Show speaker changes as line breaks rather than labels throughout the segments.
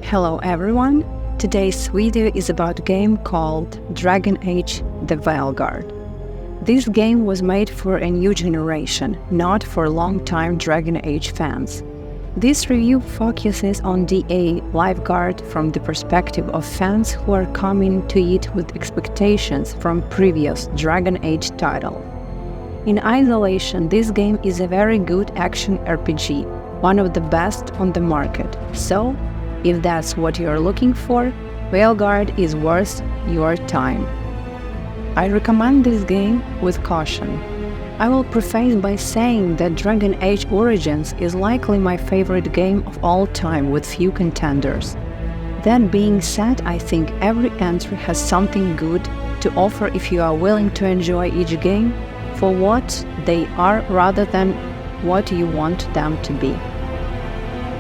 Hello everyone! Today's video is about a game called Dragon Age: The Veilguard. This game was made for a new generation, not for long-time Dragon Age fans. This review focuses on DA Veilguard from the perspective of fans who are coming to it with expectations from previous Dragon Age title. In isolation, this game is a very good action RPG, one of the best on the market, so if that's what you're looking for, Veilguard is worth your time. I recommend this game with caution. I will preface by saying that Dragon Age Origins is likely my favorite game of all time with few contenders. That being said, I think every entry has something good to offer if you are willing to enjoy each game for what they are rather than what you want them to be.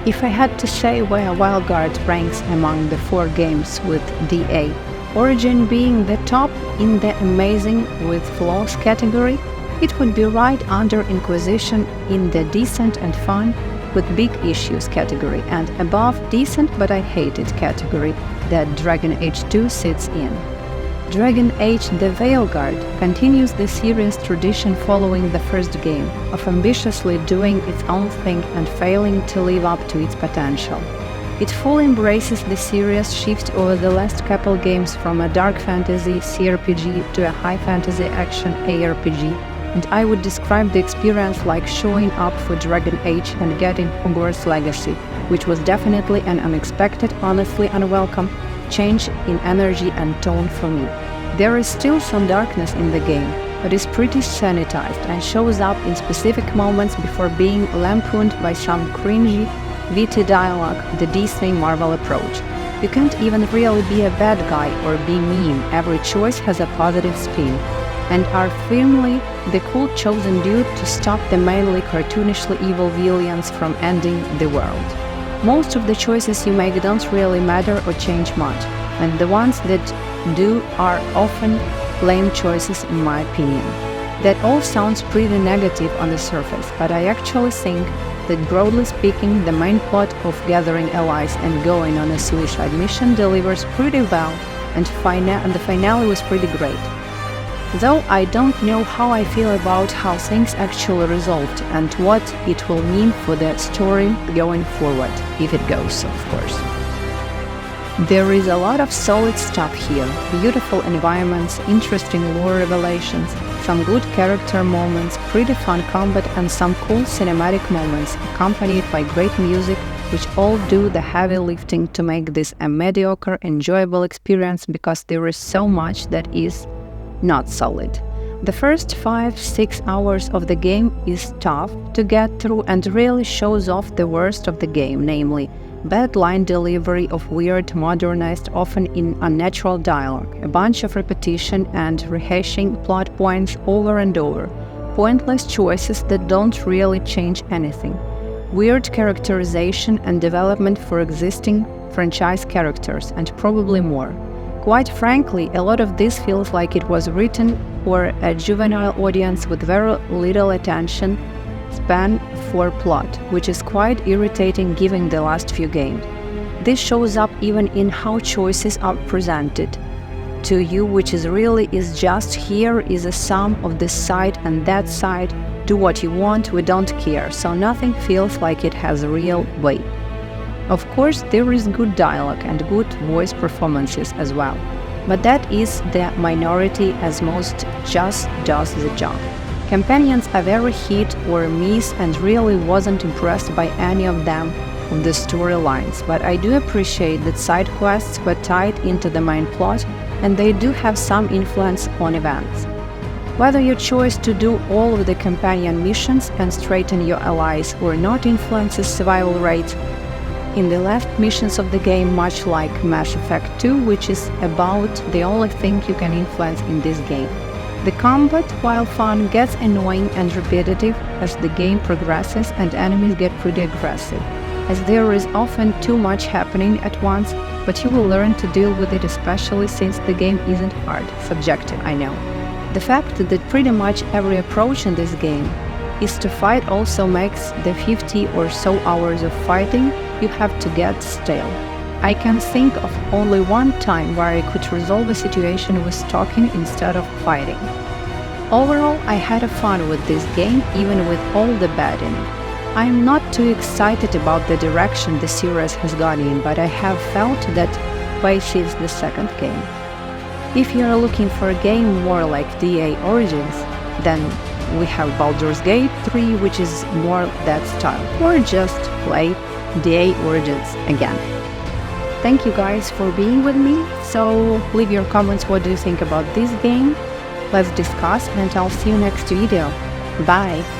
If I had to say where Veilguard ranks among the 4 games with DA, Origin being the top in the amazing with flaws category, it would be right under Inquisition in the decent and fun with big issues category and above decent but I hate it category that Dragon Age 2 sits in. Dragon Age: The Veilguard continues the series' tradition following the first game, of ambitiously doing its own thing and failing to live up to its potential. It fully embraces the series' shift over the last couple games from a dark fantasy CRPG to a high fantasy action ARPG, and I would describe the experience like showing up for Dragon Age and getting Hogwarts Legacy, which was definitely an unexpected, honestly unwelcome change in energy and tone for me. There is still some darkness in the game, but is pretty sanitized and shows up in specific moments before being lampooned by some cringy, witty dialogue, the Disney Marvel approach. You can't even really be a bad guy or be mean, every choice has a positive spin, and are firmly the cool chosen dude to stop the mainly cartoonishly evil villains from ending the world. Most of the choices you make don't really matter or change much, and the ones that do are often lame choices in my opinion. That all sounds pretty negative on the surface, but I actually think that broadly speaking, the main plot of gathering allies and going on a suicide mission delivers pretty well, and the finale was pretty great. Though I don't know how I feel about how things actually resolved and what it will mean for the story going forward, if it goes, of course. There is a lot of solid stuff here, beautiful environments, interesting lore revelations, some good character moments, pretty fun combat and some cool cinematic moments, accompanied by great music, which all do the heavy lifting to make this a mediocre, enjoyable experience because there is so much that is not solid. The first 5-6 hours of the game is tough to get through and really shows off the worst of the game, namely bad line delivery of weird, modernized, often in unnatural dialogue, a bunch of repetition and rehashing plot points over and over, pointless choices that don't really change anything, weird characterization and development for existing franchise characters, and probably more. Quite frankly, a lot of this feels like it was written for a juvenile audience with very little attention span for plot, which is quite irritating given the last few games. This shows up even in how choices are presented to you, which is really just here is a sum of this side and that side, do what you want, we don't care, so nothing feels like it has a real weight. Of course, there is good dialogue and good voice performances as well, but that is the minority as most just does the job. Companions are very hit or miss and really wasn't impressed by any of them on the storylines, but I do appreciate that side quests were tied into the main plot and they do have some influence on events. Whether your choice to do all of the companion missions and straighten your allies or not influences survival rates in the last missions of the game, much like Mass Effect 2, which is about the only thing you can influence in this game. The combat, while fun, gets annoying and repetitive as the game progresses and enemies get pretty aggressive, as there is often too much happening at once, but you will learn to deal with it, especially since the game isn't hard, subjective, I know. The fact that pretty much every approach in this game is to fight also makes the 50 or so hours of fighting you have to get stale. I can think of only one time where I could resolve a situation with talking instead of fighting. Overall, I had fun with this game, even with all the bad in it. I am not too excited about the direction the series has gone in, but I have felt that Base is the second game. If you are looking for a game more like DA Origins, then we have Baldur's Gate 3, which is more that style, or just play DA Origins again. Thank you guys for being with me, so leave your comments what do you think about this game. Let's discuss, and I'll see you next video. Bye!